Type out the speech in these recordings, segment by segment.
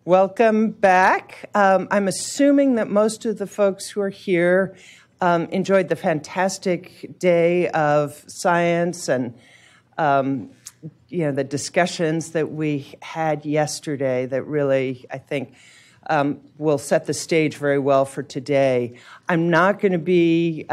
Welcome back. I'm assuming that most of the folks who are here enjoyed the fantastic day of science and the discussions that we had yesterday that really, I think, will set the stage very well for today. I'm not going to be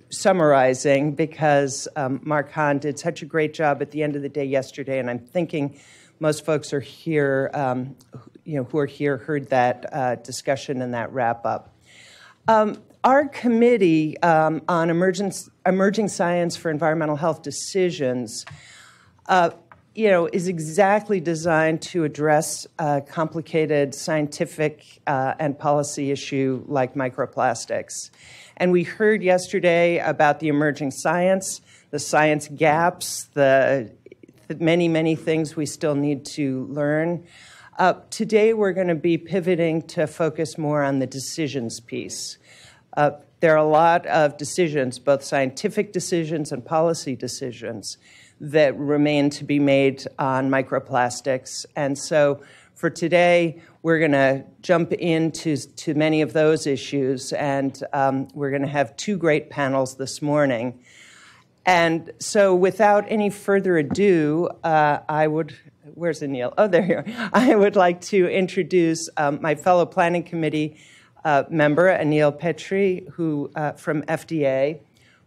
summarizing because Mark Hahn did such a great job at the end of the day yesterday, and I'm thinking most folks are here, who are here heard that discussion and that wrap-up. Our committee on emerging science for environmental health decisions, is exactly designed to address a complicated scientific and policy issue like microplastics. And we heard yesterday about the emerging science, the science gaps, the many, many things we still need to learn. Today, we're going to be pivoting to focus more on the decisions piece. There are a lot of decisions, both scientific decisions and policy decisions, that remain to be made on microplastics. And so for today, we're going to jump into many of those issues, and we're going to have two great panels this morning. And so without any further ado, where's Anil? Oh, there you are. I would like to introduce my fellow Planning Committee member, Anil Patri, who from FDA,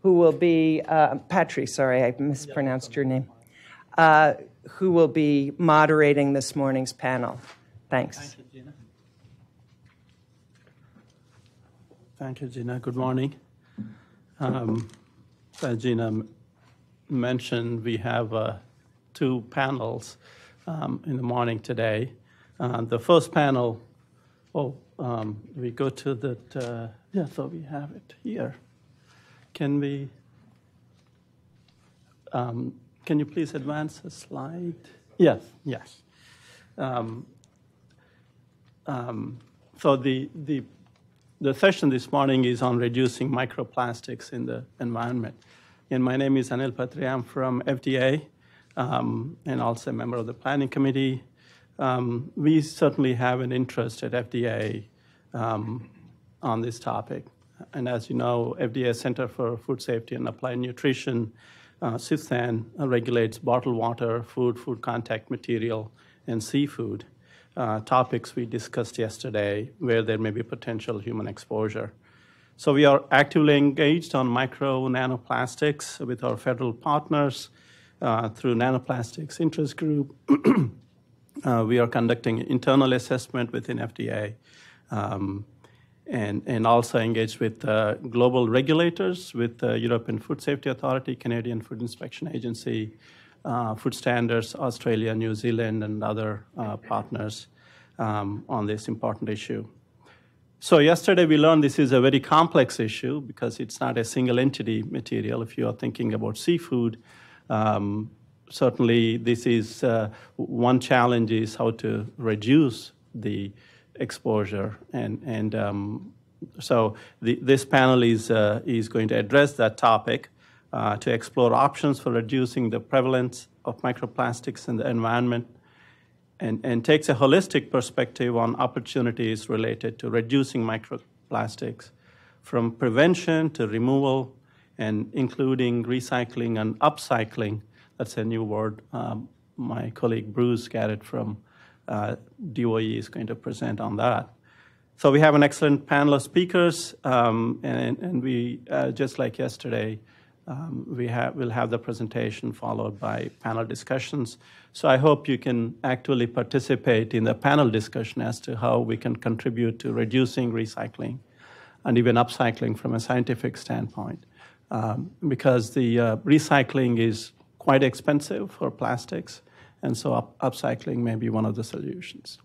who will be, Patri, sorry, I mispronounced your name, who will be moderating this morning's panel. Thanks. Thank you, Gina. Thank you, Gina. Good morning. As Gina mentioned, we have two panels in the morning today. The first panel, we go to that, so we have it here. Can you please advance the slide? Yes. So the session this morning is on reducing microplastics in the environment. And my name is Anil Patri. I'm from FDA and also a member of the Planning Committee. We certainly have an interest at FDA on this topic. And as you know, FDA Center for Food Safety and Applied Nutrition, CFSAN, regulates bottled water, food contact material, and seafood, topics we discussed yesterday where there may be potential human exposure. So we are actively engaged on micro nanoplastics with our federal partners through Nanoplastics Interest Group. We are conducting internal assessment within FDA. And also engaged with global regulators, with the European Food Safety Authority, Canadian Food Inspection Agency, Food Standards, Australia, New Zealand, and other partners on this important issue. So yesterday we learned this is a very complex issue because it's not a single entity material. If you are thinking about seafood, certainly this is one challenge is how to reduce the exposure, and so this panel is going to address that topic to explore options for reducing the prevalence of microplastics in the environment, and takes a holistic perspective on opportunities related to reducing microplastics from prevention to removal, and including recycling and upcycling. That's a new word. My colleague Bruce Garrett from DOE is going to present on that. So we have an excellent panel of speakers, and we, just like yesterday, we'll have the presentation followed by panel discussions. So I hope you can actively participate in the panel discussion as to how we can contribute to reducing recycling and even upcycling from a scientific standpoint, because the recycling is quite expensive for plastics. And so upcycling may be one of the solutions.